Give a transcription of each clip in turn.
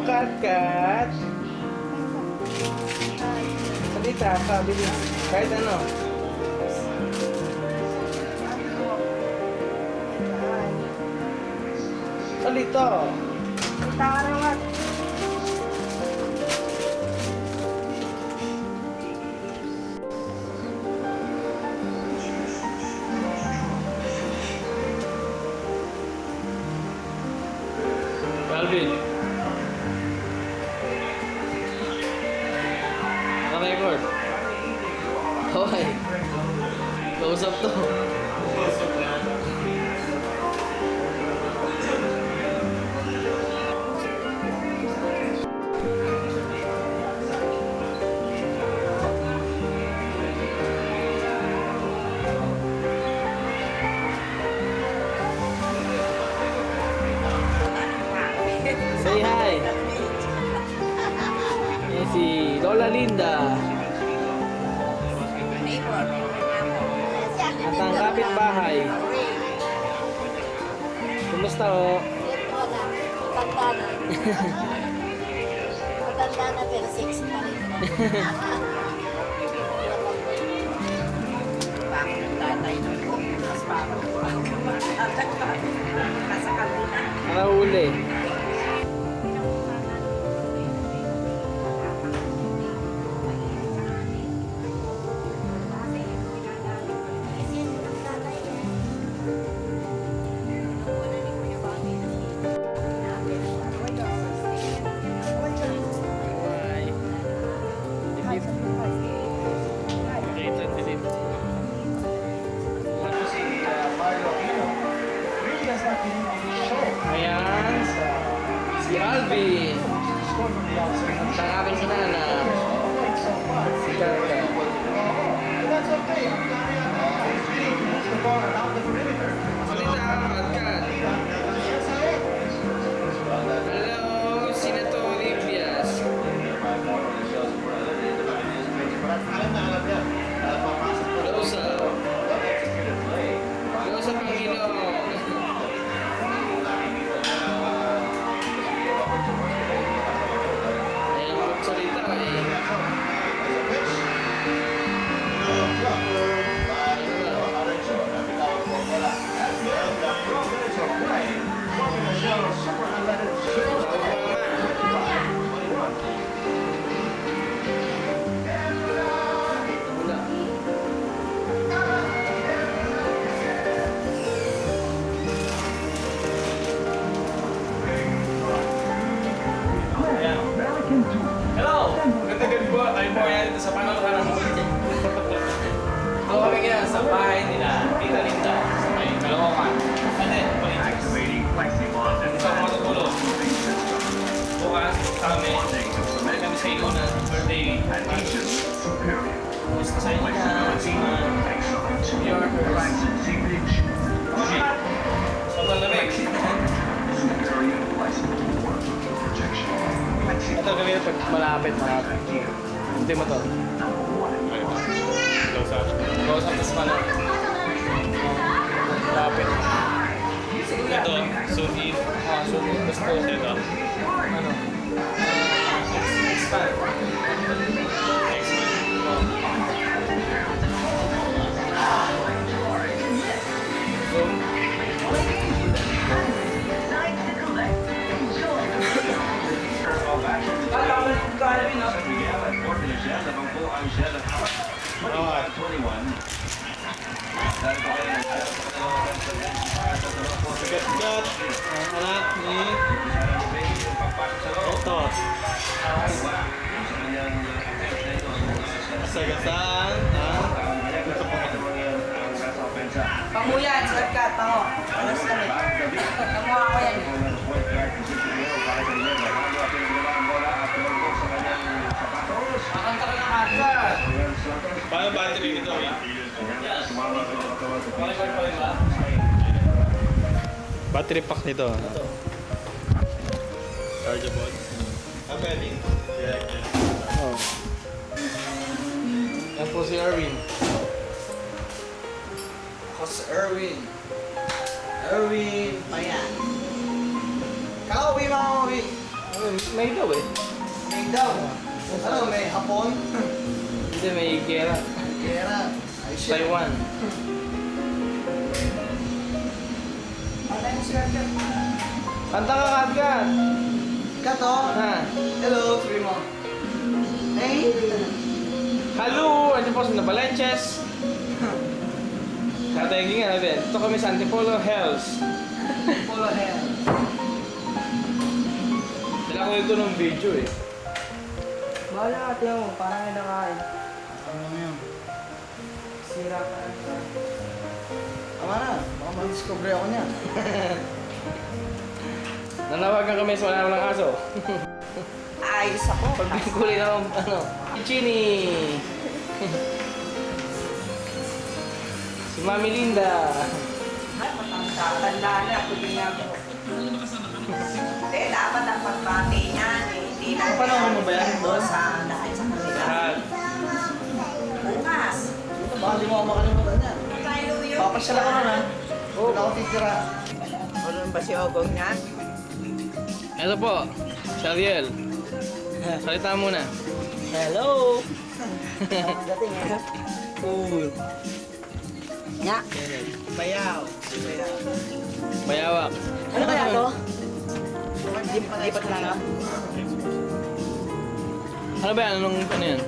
Kat. Salita ka, bilis. Kahit ano. Salita. Salita ka naman. Calvin. Naka-record. Hoy. Kausap to. Say hi. Yan si Lola Linda. At ang kapitbahay. Kumusta o? Matanda na. Matanda na pero sexy pa rin. Bakit yung tatay na ito? Mas parang nasa kanina. Nakahuli. Ayan, si Alvin. Ang aking sinana. Si Kaka. Salita, Kat. Hello, Senator Olivias. Rosa. Rosa Panginoon. Ayan, magsalita eh. Hello! Magandang gabi po. Tayo po yan dito sa Panalakaran. Ito kami kaya sa bahay nila, Tita Linda, sa may Caloocan. And then, isang matutulog. Bukas, sa amin, balik kami sa Ilunan, birthday party. Gusto sa inyo na, sa New Yorkers. Okay. Sobrang lamig. Ito gawin pag malapit. Hindi mo to. Close up. Close up, tas malapit. Malapit. Ito, soon eat. So gusto. Ito. Ano? Expand. Next one. So, sigat-sigat ang anak ni Otot. Sagasaan ang Panguyan, sikat ka, pango. Alas kami. Panguha ko yan. Makanta ka ng agad. Paano battery nito? Yes. Balik pa rin ba? Battery pack nito. Ito. Chargeable. Pwede. Oh. Yan po si Erwin. Ako si Erwin. Erwin. Ayan. Kauwi, mauwi. May daw eh. May daw. Ano, may hapon? Hindi, may gera. Kera. Ay, shit. Taiwan. Patay mo si Kat. Kanta ka, Kat! Kato. Ha? Hello, Primo. Hey. Hello! Ano po sa Nabalaches? Katayagin nga natin. Ito kami sa Antipolo Hills. Polo hair. Dala ko ito ng video eh. Bahala ate mo, parang may nakain. Ano mo yun? Sira ka. Tama na. Baka mag-discover ako niya. Nanawagan kami sa walang aso. Ayos ako. Pagbigkulin ako, ano, Chini! Si Mami Linda! Ay, matanda na. Ako din nga ako. Hindi, dapat ang pagbati niyan eh. Hindi na. Panahon mo ba yan, boss? Dahil sa kanila. Lahat. Bukas. Ito, baka di mo ako makalimutan yan. Tayo yun. Papasyal ako na. Oo. Doon ako titira. Ano ba si Ogong niyan? Ito po, si Ariel. Salita muna. Hello! Dating eh. Cool. Nya. Bayaw. Bayawak. Ano kaya to? Lipat na lang. Ano ba yan? Anong ano yan?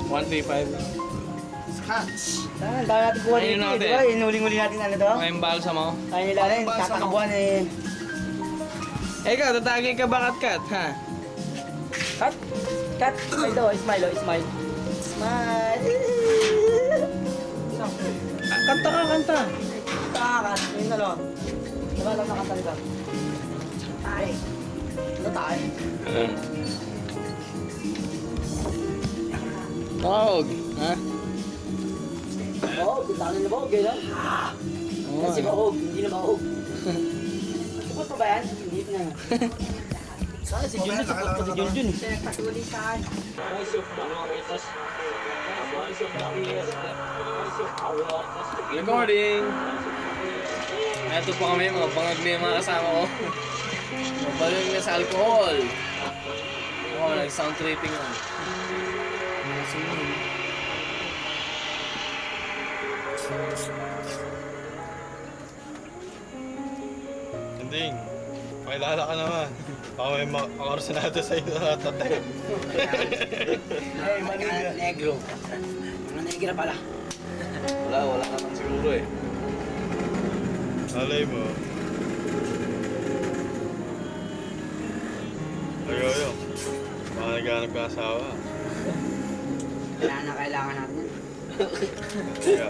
135. 135. Scotch. Saan? Dahil natin kuha Ayun dito natin. eh, di ba? Inuling-uli natin ano to? May balsa mo? Kaya nila rin, tatakbuhan eh. Eh ikaw, tatagay ka ba kat? Ha? Cut! Cut! Smile daw, smile oh, smile. Smile! Kanta ka, kanta. Takas, yun na lang. Diba lang nakanta nito? Tayo. Ano tayo? Tawag. Ha? Oo, punta ka na ba? Okay lang. Oo. Kasi maog, hindi na maog. Supot pa ba yan? Hindi na. Saan si Junjun? Supot pa si Junjun. Pinagpatuloy saan? Recording! Ito po kami, mga bangag na yung mga kasama ko. Mabaling na sa alcohol. Oo, nag-sound tripping lang. Hindi. Pakilala ka naman. Baka may makarsinado sa iyo na tatay. Ay, mga negro. Mga negra pala. Wala naman siguro eh. Alay mo. Ayo. Baka naghanap ka asawa. Wala na kailangan natin. Kaya.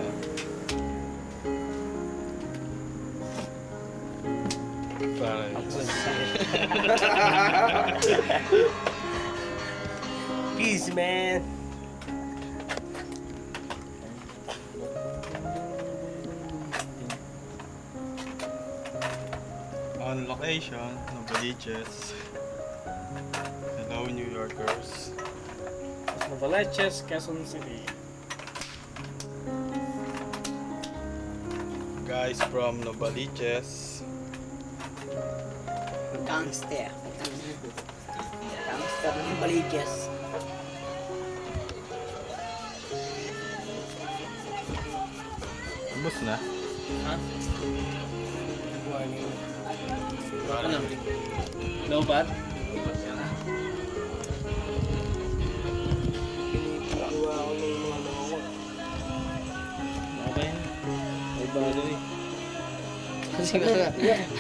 Para Peace, man. on location, Novaliches. Hello, New Yorkers. Navalaches, Quezon City. Guys from Novaliches. Gangster. Gangster ng Baliches. Ubus na. Ha? Ano? No bad? Okay. May battery. Kasi nga,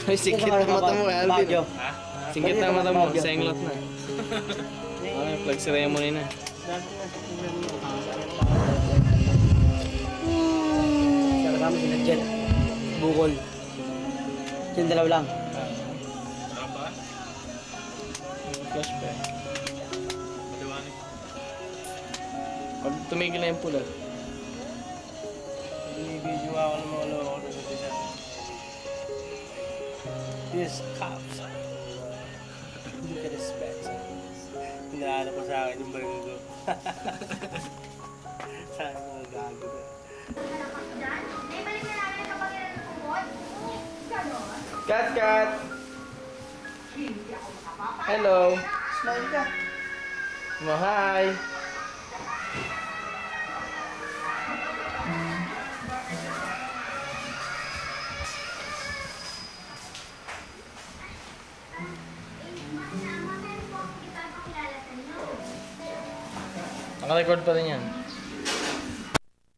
may sikit na mata mo, Alvin. Ha? Singkit na mata mo, senglot na. Okay, flag ceremony na. Kaya kami sila Jet. Bukol. Yung dalaw lang. Sarap ba? Flashback. Maliwanag. Pag tumigil na yung pula. Binibidyo ako ng mga loko na sa isa. This cops. Hindi ka respect. Hinahanap pa sa akin yung baril ko. Saan mo gago na. Cut, cut! Hello. Smile ka. Hi. Naka-record pa rin yan.